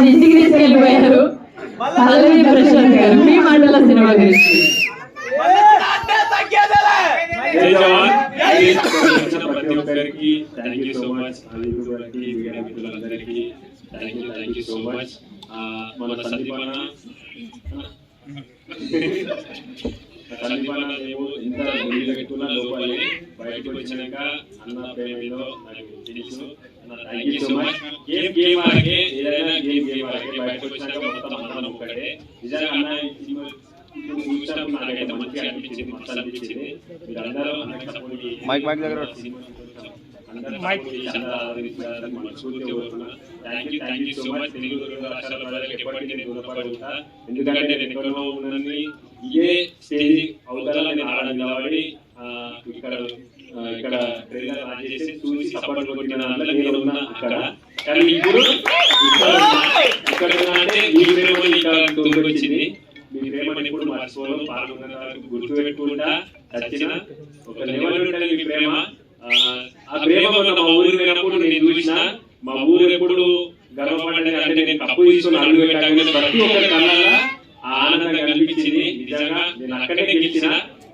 ఇంటికి తీసుకెళ్ళిపోయారు. పల్లవి ప్రశాంత్ గారు మీ మాటల సినిమా గురించి. ప్రతి ఒక్కరికి thank you so much. Thank you so much. మన సందీపన మేము ఇంత గుడిలో పెట్టుకున్న లోపలే బయటకు వచ్చినాక అన్న ప్రేమలో నాకు తెలుసు. Thank you so much. Game ఆగే ఏదైనా గేమ్ ఆగే బయటకు వచ్చినాక మొత్తం అందరం ఒక్కటే. నిజంగా అన్న ఇప్పుడు చూసినప్పుడు నాకైతే మంచిగా అనిపించింది, మస్తు అనిపించింది. మీరందరూ అన్నకి support thank you so much. Telugu రాష్ట్రాల ప్రజలకు ఎప్పటికీ నేను రుణపడి ఉంటా. ఎందుకంటే నేను ఎక్కడో ఉన్నది ఇదే స్టేజ్ అవుతారా నేను ఆడడం కాబట్టి ఇక్కడ ట్రైలర్ లాంచ్ చేసి చూసి సపోర్ట్ కొట్టిన నేను ఉన్నా అక్కడ. కానీ ఇప్పుడు ఇక్కడ అంటే మీ ప్రేమ ఇక్కడ తోడుకు వచ్చింది. మీ ప్రేమని ఎప్పుడు మర్చిపోను, పాల్గొన్న గుర్తు పెట్టుకుంటా. చచ్చిన ఒక లెవెల్ ఉంటుంది మీ ప్రేమ. ఆ ప్రేమ మా ఊరు పోయినప్పుడు నేను చూసిన మా ఊరు ఎప్పుడు గర్వపడ్డది అంటే నేను కప్పు తీసుకుని అడుగు పెట్టాను. ప్రతి ఒక్కరి కళ్ళ ఆనందంగా కనిపించింది. నిజంగా నేను అక్కడే గెలిచిన,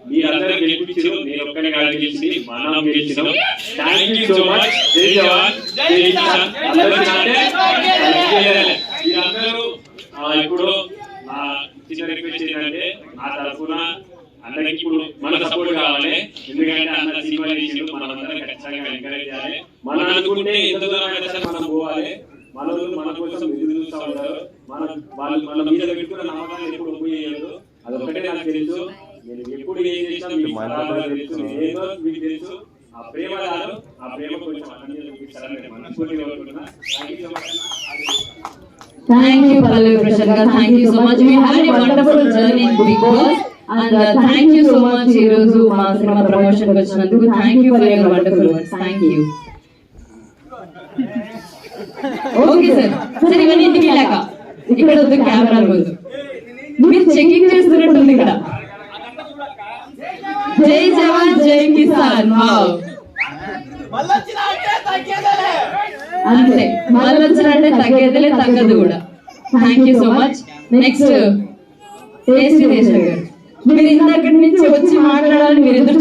మీరందరూ గెలిపించారు, నేను ఒక్కడే కాదు గెలిచింది, మనం గెలిచినాం. Thank you so much. జై జవాన్ జై కిసాన్. మీరందరూ ఇప్పుడు నా చిన్న రిక్వెస్ట్ ఏంటంటే నా తరఫున అన్నకి ఇప్పుడు మన సపోర్ట్ కావాలి. ఎందుకంటే అన్న సినిమా చేసిండు, మనం అందరం ఖచ్చితంగా ఎంకరేజ్ చేయాలి. మనం అనుకుంటే ఎంత దూరం అయినా సరే మనం పోవాలి. మనలు మన కోసం ఎదురు చూస్తూ ఉంటారు. వాళ్ళు మన మీద పెట్టుకున్న నమ్మకాన్ని ఎప్పుడు ఉపయోగించదు. అదొక్కటే నాకు తెలుసు. నేను ఎప్పుడు ఏం చేసినా మీకు తెలుసు, ఏదో మీకు తెలుసు. ఆ ప్రేమ కాదు, ఆ ప్రేమ కొంచెం అన్నీ చూపిస్తారని మనస్ఫూర్తిగా కోరుకుంటున్నా. Thank you, Pallavi Prashant garu. Thank you so much. We had a wonderful journey in Big Boss, and thank you so much. Ee roju ma cinema promotion ku vachinanduku thank you for your wonderful words. Thank you. Okay sir. Sir ఇవన్నీ ఇంటికి వెళ్ళాక ఇక్కడ వద్దు, camera ముందు మీరు checking చేస్తున్నట్టుంది ఇక్కడ. జై జవాన్ జై కిసాన్. వావ్, అంతే, మళ్ళీ వచ్చినట్టే తగ్గేదిలే, తగ్గదు కూడా. Thank you so much. Next taste గారు, మీరు ఇందాక నుంచి వచ్చి మాట్లాడాలని మీరు ఎదురు